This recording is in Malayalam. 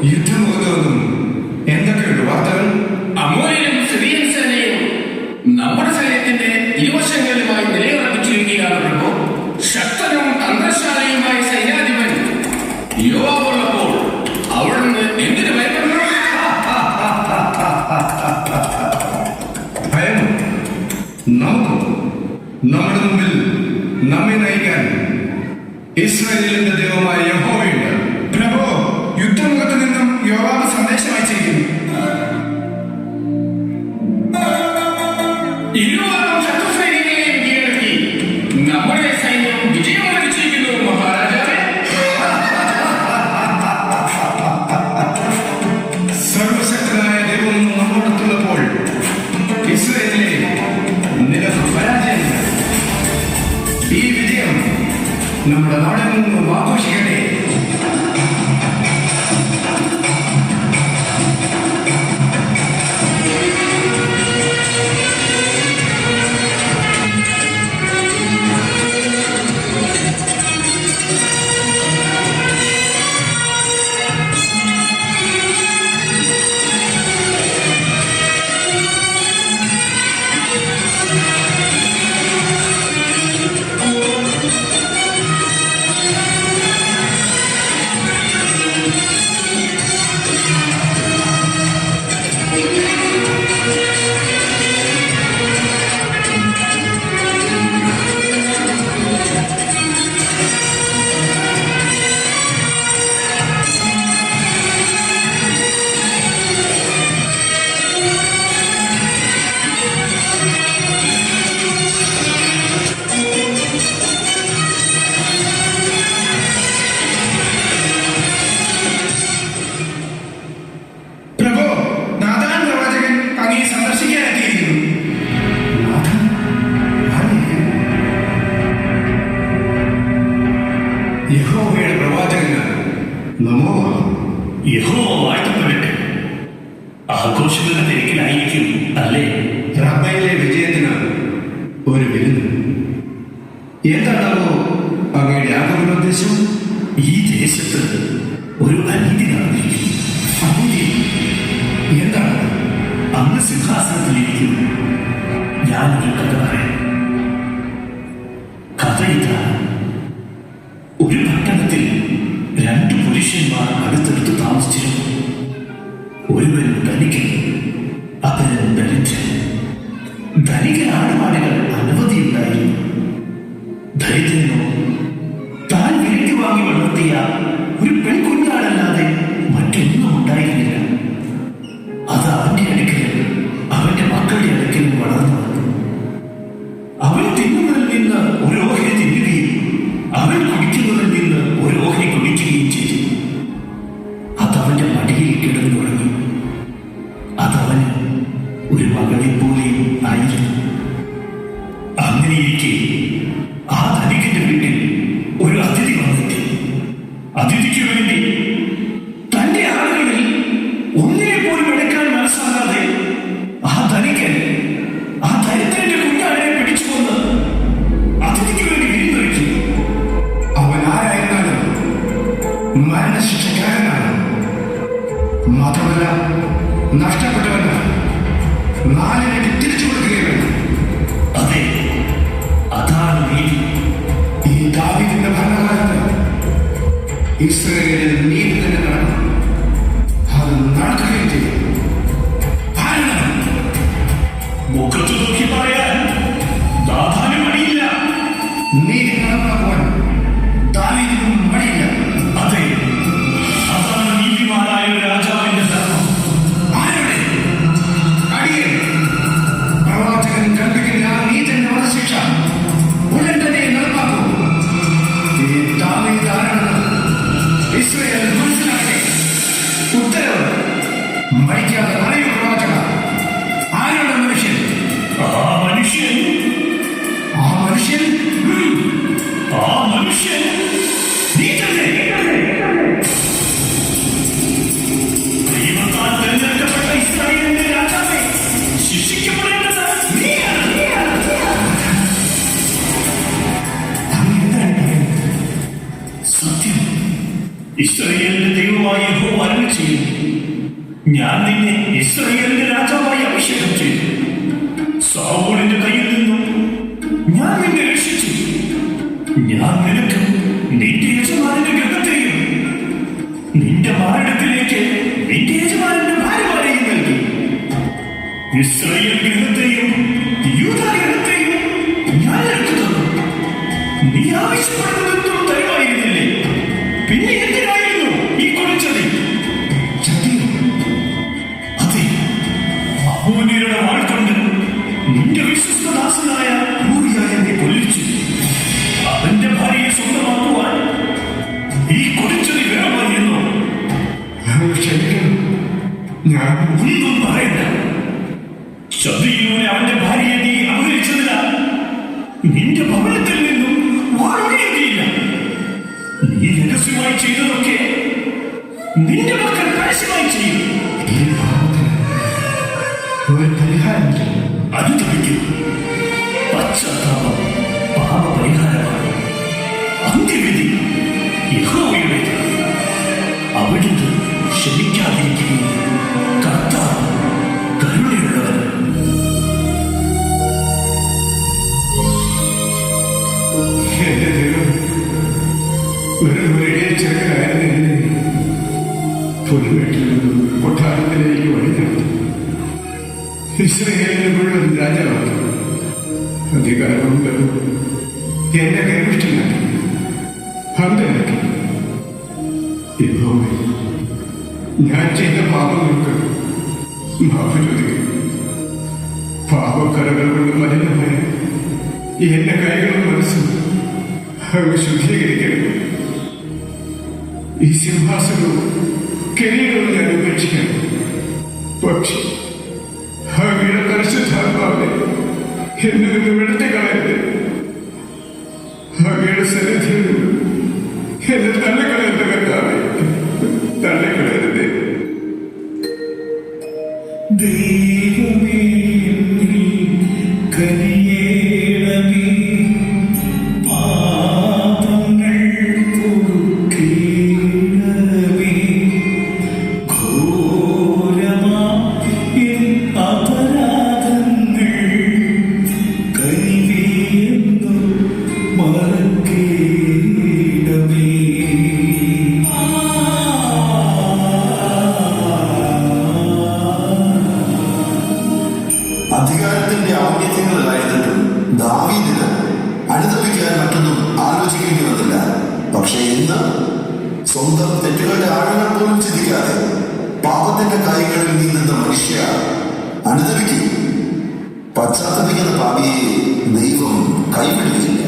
യുദ്ധമുഖത്തുനിന്നും എന്തൊക്കെയുണ്ട് വാർത്തകൾ? അമോര്യനും സിറിയൻ സേനയും നമ്മുടെ സൈന്യത്തിന്റെ ഇരുവശങ്ങളിലുമായി നിലയുറപ്പിച്ചിരിക്കുകയാണ് പ്രഭു. ശക്തനും തന്ത്രശാലിയുമായ സൈന്യാധിപൻ യോവാബുള്ളപ്പോൾ അവിടുന്ന് എന്തിനു ഭയപ്പെടുന്നു? ഭയം നമുക്ക് നമ്മുടെ മുമ്പിൽ നമ്മെ നയിക്കാൻ ഇസ്രായേലിന്റെ ദൈവമായ യഹോവയുണ്ട്. പ്രഭു, യുദ്ധമുഖത്ത് നിന്നും യോവാബ് സന്ദേശം അയച്ചിരിക്കുന്നു. ഇരുവരും ശത്രുസൈനികളെയും കീഴടക്കി നമ്മുടെ സൈന്യം വിജയം വരിച്ചിരിക്കുന്നു മഹാരാജാവേ. സർവശക്തനായ ദൈവം നമ്മോടൊത്തുള്ളപ്പോൾ ഇസ്രായേലിലെ നിരവധി പരാജയങ്ങൾ. ഈ വിജയം നമ്മുടെ നാടിൽ നിന്നും ആഘോഷിക്കട്ടെ. പ്രഭു, നാഥാൻ പ്രവാചകൻ അങ്ങയെ സന്ദർശിക്കാൻ എത്തിയിരിക്കുന്നു. യഹോവയുടെ പ്രവാചകന് നമോ. യഹോവ വാഴ്ത്തപ്പെടട്ടെ. ആഘോഷങ്ങളുടെ തിരക്കിലായിരിക്കും അല്ലേ? റബ്ബയിലെ വിജയത്തിന് ഒരു വിരുന്ന്. എന്താണോ അങ്ങയുടെ ആഗമനോദ്ദേശം? ഈ ദേശത്ത് ഒരു അനീതി നടന്നിരിക്കുന്നു. അനീതി? എന്താണ്? അങ്ങ് സിംഹാസനത്തിലിരിക്കും. ഞാനൊരു കഥ പറയാം. കഥ ഇതാണ്. ഒരു പട്ടണത്തിൽ രണ്ട് പുരുഷന്മാർ അടുത്തടുത്ത് താമസിച്ചിരുന്നു. ഒരുവൻ ധനികൻ, അപരൻ ദരിദ്രൻ. ധനികൻ ആടുമാടുകൾ അനവധിയുണ്ടായിരുന്നു. ദരിദ്രനോ താൻ വിലയ്ക്ക് വാങ്ങി വളർത്തിയ ഒരു പെൺകുഞ്ഞാടല്ലാതെ മറ്റൊന്നും ഉണ്ടായിരുന്നില്ല. അത് അവന്റെ അടുക്കലും അവന്റെ മക്കളുടെ അടുക്കലും വളർന്നു വന്നു. അവൻ തിന്നുന്നതിൽ നിന്ന് ഒരു ഓഹരി തിന്നുകയും അവൻ കുടിക്കുന്നതിൽ നിന്ന് ഒരു ഓഹരി കുടിക്കുകയും ചെയ്തു. അതവന്റെ മടിയിൽ കിടന്നുറങ്ങി. അതവന് ഒരു മകളെ പോലെയും ആയിരുന്നു. അങ്ങനെയിരിക്കെ ആ ധനികന്റെ വീട്ടിൽ ഒരു അതിഥി വന്നെത്തി. അതിഥിക്ക് വേണ്ടി തന്റെ ആളുകളിൽ ഒന്നിനെ പോലും എടുക്കാൻ മനസ്സാകാതെ ആ ധനികൻ ആ ദരിദ്രന്റെ കുഞ്ഞാടിനെ പിടിച്ചുകൊന്ന് അതിഥിക്ക് വേണ്ടി വിരുന്നൊരുക്കി. അവൻ ആരായിരുന്നാലും മരണശിക്ഷക്കാരനാണ്. മാത്രമല്ല, നഷ്ടപ്പെട്ടവന് നാലിരട്ടി തിരിച്ചു കൊടുക്കുകയും വേണം. അതെ, അതാണ് നീതി. ഈ ദാവീദിന്റെ ഭരണകാലത്ത് ഇസ്രായേലിൽ നീതി തന്നെ നടക്കണം. അത് നടക്കുകയും ചെയ്യും. കാരണം മുഖത്ത് നോക്കി പറയാൻ ദാതാന് മടിയില്ല. നീതി നടപ്പാക്കുവാൻ ദാവീദിനും മടിയില്ല. അതെ, അതാണ് നീതിമാനായ ഒരു രാജാവിന്റെ ധർമ്മം. ആരുടെ? അടിയൻ പ്രവാചകൻ കൽപ്പിക്കുന്ന ആ നീതിന്റെ വധശിക്ഷ ഉടൻ തന്നെ നടപ്പാക്കൂ. ഈ ദാവീദ് ആരാണെന്ന് ഇസ്രായേൽ മനസ്സിലാക്കട്ടെ. ഉത്തരവ്: മരിക്കാതെ പറയൂ പ്രവാചക. ആരാണ് മനുഷ്യൻ? ആ മനുഷ്യൻ ആ മനുഷ്യൻ ആ മനുഷ്യൻ നീ തന്നെ. ദൈവത്താൽ തിരഞ്ഞെടുക്കപ്പെട്ട ഇസ്രായേലിന്റെ രാജാവെ, ശിക്ഷിക്കപ്പെടേണ്ടത് നീയാണ്. അങ്ങ് എന്താണ് പറയുന്നത്? സത്യം. ഇസ്രായേലിന്റെ ദൈവമായ യഹോവ അരുളി ചെയ്യുന്നു. ഞാൻ നിന്നെ ഇസ്രായേലിന്റെ രാജാവായി അഭിഷേകം ചെയ്തു. സൗലിന്റെ കയ്യിൽ നിന്നും ഞാൻ നിന്നെ രക്ഷിച്ചു. ഞാൻ നിനക്ക് നിന്റെ യജമാനന്റെ ഗൃഹത്തെയും നിന്റെ മാരടത്തിലേക്ക് നിന്റെ യജമാനന്റെ ഭാര്യമാരെയും നൽകി. ഇസ്രായേൽ ഗൃഹത്തെയും യൂദാ ഗൃഹത്തെയും ഞാൻ നിനക്ക് തന്നു. നീ ആവശ്യപ്പെടുന്നതെന്തും തരുമായിരുന്നില്ലേ? പിന്നെ എന്തിനായിരുന്നു ഈ കൊടുച്ചതി? ചതിയോ? അതെ, അമ്മോന്യരുടെ വാൾ കൊണ്ട് നിന്റെ വിശ്വസ്തദാസനായ ഊറിയായെ നീ കൊല്ലിച്ചു. അവന്റെ ഭാര്യയെ സ്വന്തമാക്കുവാൻ ഈ കൊടുച്ചതി വേണമായിരുന്നു. ക്ഷമിക്കണം, ഞാൻ ഒന്നും പറയണ്ട. ചതിയിലൂടെ അവന്റെ ഭാര്യയെ നീ അപഹരിച്ചതിനാൽ നിന്റെ ഭവനത്തിൽ നിന്നും വാഴൊഴിയുകയില്ല. നീ രഹസ്യമായി ചെയ്തതൊക്കെ നിന്റെ മക്കൾ പരസ്യമായി ചെയ്യും. ഈ പാപത്തിന് ഒരു പരിഹാരം അത് ലഭിക്കും. പശ്ചാത്താപം പാപപരിഹാരമാണ്. അന്ത്യവിധി യഹോവയുടേത്. അവിടുന്ന് ക്ഷമിക്കാതിരിക്കുന്നു. കർത്താവ് കരുണയുള്ളവൻ. എന്റെ ദൈവം, ഒരു മുരടിയ ചെറുക്കനായിരുന്നെങ്കിൽ പുൽമേട്ടിൽ നിന്നും കൊട്ടാരത്തിലേക്ക് വഴി നടത്തി ഇസ്രായേലിന് മുഴുവൻ രാജാവാക്കി. അധികാരവും ബലവും എന്നെ കൈവഷ്ടനാക്കി, അന്തനാക്കി. യഹോവേ, ഞാൻ ചെയ്ത പാപങ്ങൾക്ക് മാപ്പ് ചോദിക്കും. പാപക്കറകൾ കൊണ്ട് മലിനമായ എന്റെ കൈകളും മനസ്സും അങ്ങ് ശുദ്ധീകരിക്കണം. ഈ സിംഹാസനവും കിരീടവും ഞാൻ ഉപേക്ഷിക്കണം. പക്ഷേ അങ്ങയുടെ പരിശുദ്ധാത്മാവിനെ എന്നിൽ നിന്ന് വെടുത്തി കളയരുത്. അങ്ങയുടെ സന്നിധിയിൽ നിന്ന് എന്നെ തള്ളിക്കളയരുത് കർത്താവേ, തള്ളിക്കളയരുത്. ദൈവമേ, കനിയേണമേ. പാപങ്ങൾ പൊറുക്കേണമേ. ഘോരമായ അപരാധങ്ങൾ കനിവേയെന്നു മറക്കേണമേ. അധികാരത്തിന്റെ ഔന്നത്യങ്ങളിലായിരുന്നിട്ടും ദാവീദിന് അനുദപിക്കാൻ മറ്റൊന്നും ആലോചിക്കേണ്ടി വന്നില്ല. പക്ഷേ ഇന്ന് സ്വന്തം തെറ്റുകളുടെ ആഴങ്ങൾ പോലും ചിന്തിക്കാതെ പാപത്തിന്റെ കൈകളിൽ നീങ്ങുന്ന മനുഷ്യ അനുദപിക്കും. പശ്ചാത്തപിക്കുന്ന പാപിയെ ദൈവം കൈവിടുകയില്ല.